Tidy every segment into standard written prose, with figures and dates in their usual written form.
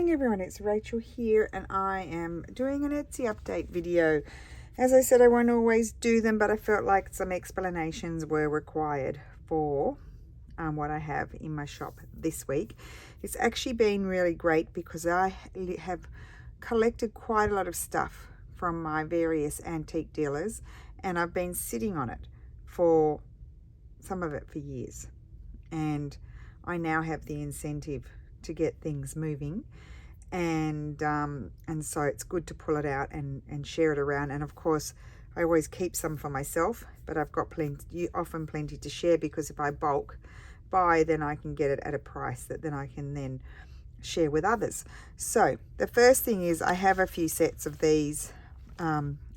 morning everyone, it's Rachel here and I am doing an Etsy update video. As I said, I won't always do them, but I felt like some explanations were required for what I have in my shop this week. It's actually been really great because I have collected quite a lot of stuff from my various antique dealers and I've been sitting on it for some of it for years, and I now have the incentive to get things moving, and so it's good to pull it out and share it around. And of course I always keep some for myself, but I've got often plenty to share, because if I bulk buy, then I can get it at a price that then I can then share with others. So the first thing is I have a few sets of these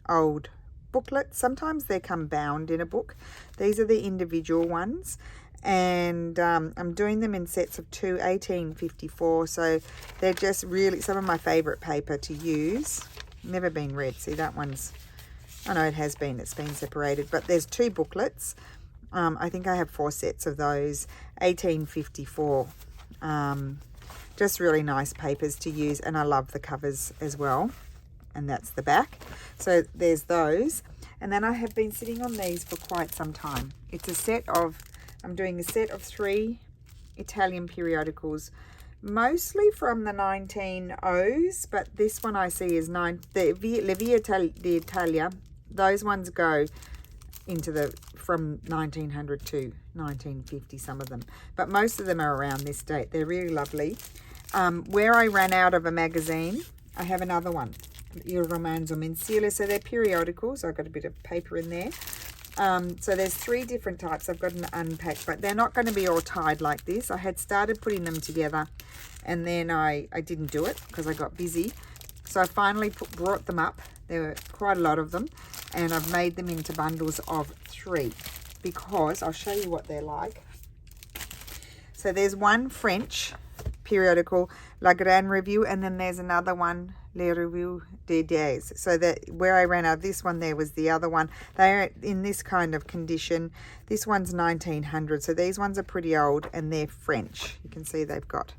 old booklets. Sometimes they come bound in a book. These are the individual ones, and I'm doing them in sets of 1854, so they're just really some of my favorite paper to use. Never been read. See, that one's, I know it has been, it's been separated, but there's two booklets. I think I have 4 sets of those 1854. Just really nice papers to use, and I love the covers as well. And that's the back. So there's those, and then I have been sitting on these for quite some time. It's a set of, I'm doing a set of 3 Italian periodicals, mostly from the 1900s, but this one I see is Le Via d'Italia. Those ones go into the from 1900 to 1950, some of them, but most of them are around this date. They're really lovely. Where I ran out of a magazine, I have another one, Il Romanzo Mensile. So they're periodicals. I've got a bit of paper in there. So there's 3 different types. I've got an unpacked, but they're not going to be all tied like this. I had started putting them together, and then I didn't do it because I got busy. So I finally brought them up. There were quite a lot of them, and I've made them into bundles of 3 because I'll show you what they're like. So there's one French periodical, La Grande Revue, and then there's another one, Les Revues des Days. So that where I ran out of this one, there was the other one. They're in this kind of condition. This one's 1900, so these ones are pretty old, and they're French. You can see they've got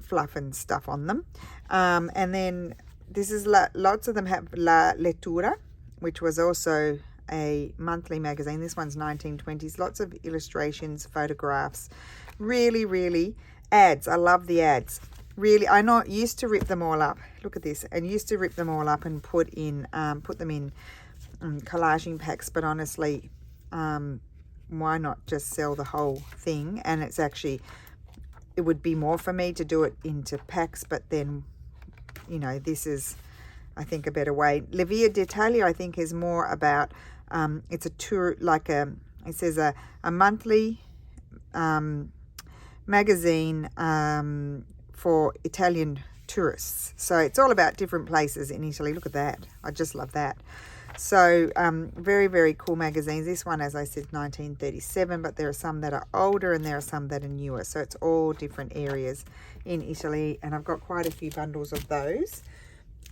fluff and stuff on them. And then this is lots of them have La Lettura, which was also a monthly magazine. This one's 1920s. Lots of illustrations, photographs, really ads. I love the ads. Really, I not used to rip them all up. Look at this, and used to rip them all up and put them in collaging packs. But honestly, why not just sell the whole thing? And it's actually, it would be more for me to do it into packs. But then, you know, this is, I think, a better way. Le Via d'Italia, I think, is more about it's a tour, like it says a monthly magazine for Italian tourists. So it's all about different places in Italy. Look at that. I just love that. So very cool magazines. This one, as I said, 1937, but there are some that are older and there are some that are newer. So it's all different areas in Italy, and I've got quite a few bundles of those.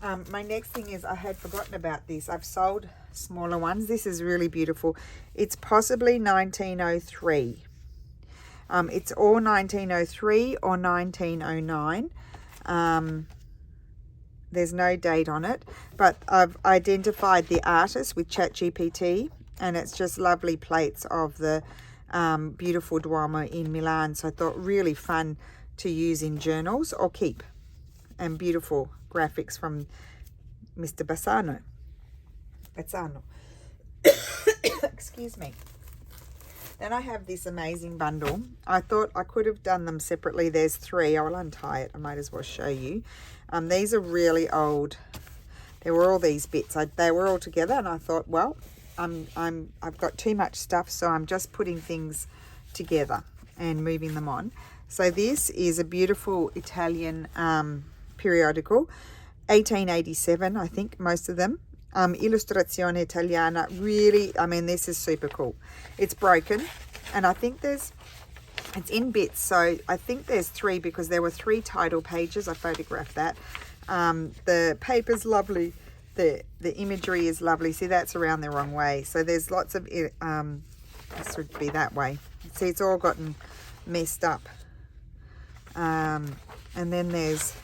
My next thing is, I had forgotten about this. I've sold smaller ones. This is really beautiful. It's possibly 1903. It's all 1903 or 1909. There's no date on it, but I've identified the artist with ChatGPT, and it's just lovely plates of the beautiful Duomo in Milan. So I thought really fun to use in journals or keep, and beautiful graphics from Mr. Bassano. Excuse me. Then I have this amazing bundle. I thought I could have done them separately. There's 3. I will untie it. I might as well show you. These are really old. There were all these bits. They were all together, and I thought, well, I've got too much stuff, so I'm just putting things together and moving them on. So this is a beautiful Italian periodical, 1887, I think, most of them. Illustrazione Italiana. Really, I mean, this is super cool. It's broken, and I think it's in bits, so I think there's 3 because there were 3 title pages. I photographed that. The paper's lovely. The imagery is lovely. See, that's around the wrong way. So there's lots of this would be that way. See, it's all gotten messed up. And then there's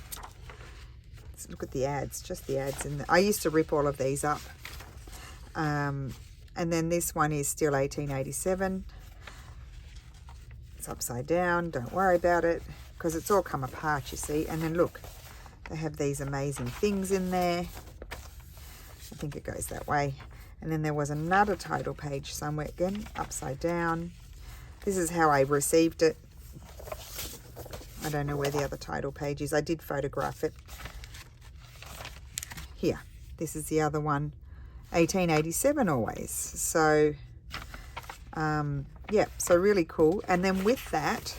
look at the ads, just the ads. I used to rip all of these up. And then this one is still 1887. It's upside down, don't worry about it, because it's all come apart, you see. And then look, they have these amazing things in there. I think it goes that way. And then there was another title page somewhere, again, upside down. This is how I received it. I don't know where the other title page is. I did photograph it. Here, this is the other one, 1887 always. So, yeah, so really cool. And then with that,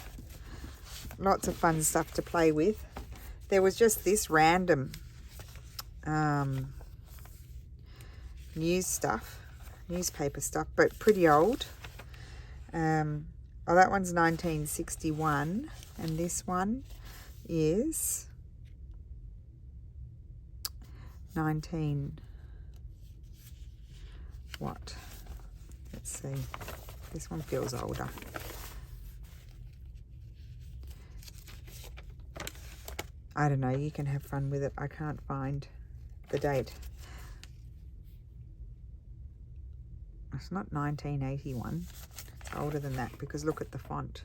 lots of fun stuff to play with. There was just this random newspaper stuff, but pretty old. Oh, that one's 1961, and this one is 19 what? Let's see. This one feels older. I don't know, you can have fun with it. I can't find the date. It's not 1981. It's older than that because look at the font.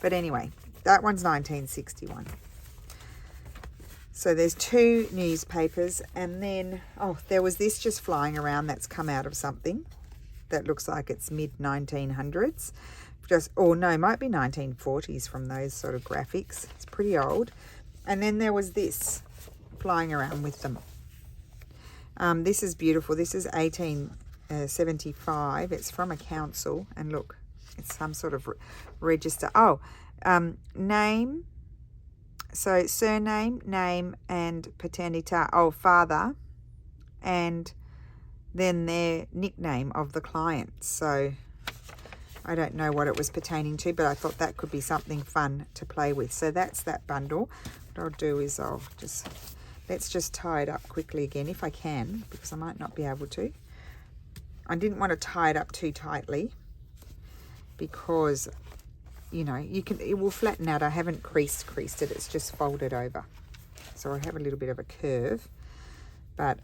But anyway, that one's 1961. So there's two newspapers, and then, oh, there was this just flying around that's come out of something that looks like it's mid-1900s. Oh no, might be 1940s from those sort of graphics. It's pretty old. And then there was this flying around with them. This is beautiful. This is 1875. It's from a council, and look, it's some sort of register. Oh, name. So surname, name, and paternita. Oh, father, and then their nickname of the client. So I don't know what it was pertaining to, but I thought that could be something fun to play with. So that's that bundle. What I'll do is let's just tie it up quickly again if I can, because I might not be able to. I didn't want to tie it up too tightly because, you know, it will flatten out. I haven't creased it. It's just folded over. So I have a little bit of a curve, but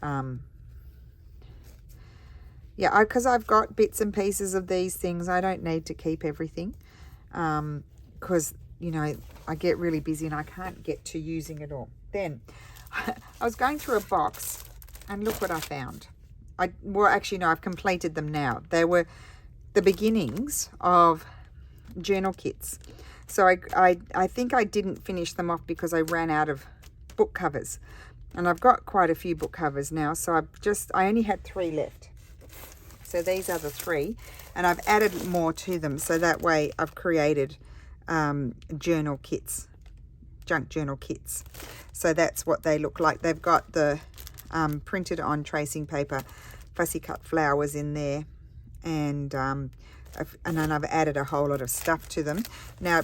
yeah, because I've got bits and pieces of these things. I don't need to keep everything because, you know, I get really busy and I can't get to using it all. Then I was going through a box and look what I found. Well, actually, no, I've completed them now. They were the beginnings of journal kits. So I think I didn't finish them off because I ran out of book covers. And I've got quite a few book covers now. So I only had 3 left. So these are the 3, and I've added more to them. So that way I've created journal kits, junk journal kits. So that's what they look like. They've got the printed on tracing paper fussy cut flowers in there, and then I've added a whole lot of stuff to them. Now,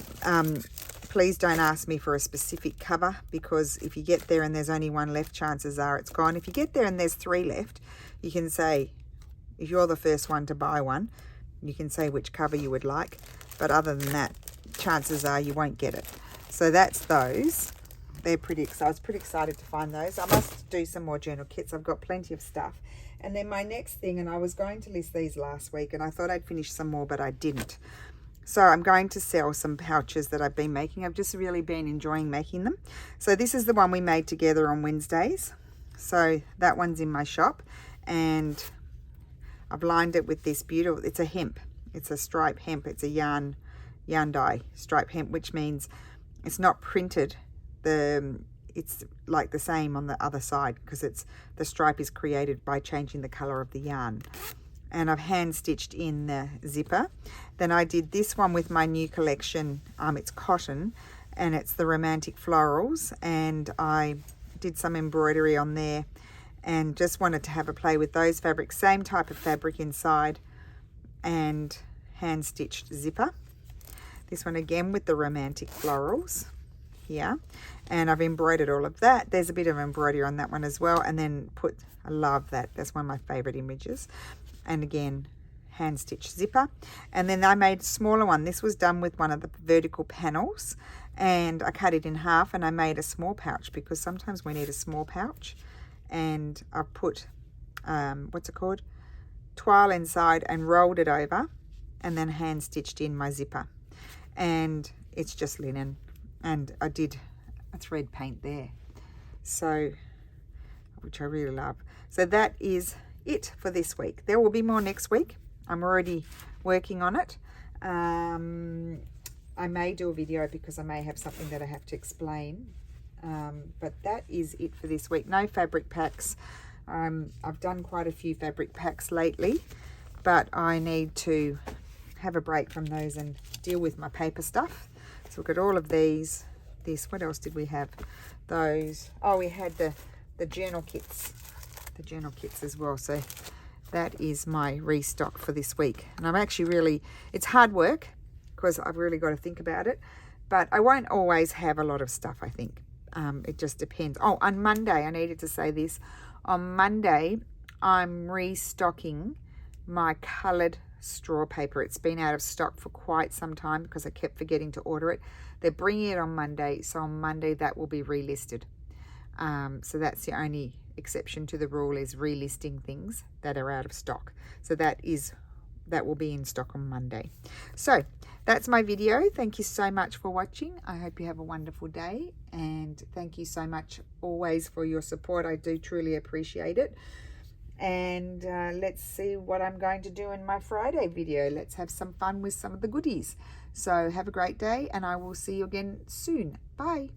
please don't ask me for a specific cover, because if you get there and there's only 1 left, chances are it's gone. If you get there and there's 3 left, you can say, if you're the first one to buy one, you can say which cover you would like. But other than that, chances are you won't get it. So that's those. They're pretty excited. I was pretty excited to find those. I must do some more journal kits. I've got plenty of stuff. And then my next thing, and I was going to list these last week, and I thought I'd finish some more, but I didn't. So I'm going to sell some pouches that I've been making. I've just really been enjoying making them. So this is the one we made together on Wednesdays. So that one's in my shop, and I've lined it with this beautiful, it's a hemp. It's a stripe hemp. It's a yarn dye stripe hemp, which means it's not printed. It's like the same on the other side, because the stripe is created by changing the color of the yarn. And I've hand stitched in the zipper. Then I did this one with my new collection. It's cotton, and it's the romantic florals, and I did some embroidery on there, and just wanted to have a play with those fabrics. Same type of fabric inside, and hand stitched zipper. This one again with the romantic florals here, and I've embroidered all of that. There's a bit of embroidery on that one as well, and then I love that. That's one of my favorite images. And again, hand stitched zipper. And then I made a smaller one. This was done with one of the vertical panels, and I cut it in half and I made a small pouch because sometimes we need a small pouch. And I put, what's it called? Toile inside and rolled it over and then hand stitched in my zipper. And it's just linen. And I did a thread paint there. So, which I really love. So that is it for this week. There will be more next week. I'm already working on it. I may do a video because I may have something that I have to explain. But that is it for this week. No fabric packs. I've done quite a few fabric packs lately, but I need to have a break from those and deal with my paper stuff. So we've got all of these. This, what else did we have? Those. Oh, we had the journal kits. The journal kits as well. So that is my restock for this week. And I'm actually really, it's hard work because I've really got to think about it. But I won't always have a lot of stuff, I think. It just depends. Oh, on Monday, I needed to say this. On Monday, I'm restocking my coloured straw paper. It's been out of stock for quite some time because I kept forgetting to order it. They're bringing it on Monday, so on Monday that will be relisted. So that's the only exception to the rule, is relisting things that are out of stock. So that will be in stock on Monday. So that's my video. Thank you so much for watching. I hope you have a wonderful day, and thank you so much always for your support. I do truly appreciate it. And let's see what I'm going to do in my Friday video. Let's have some fun with some of the goodies. So have a great day, and I will see you again soon. Bye.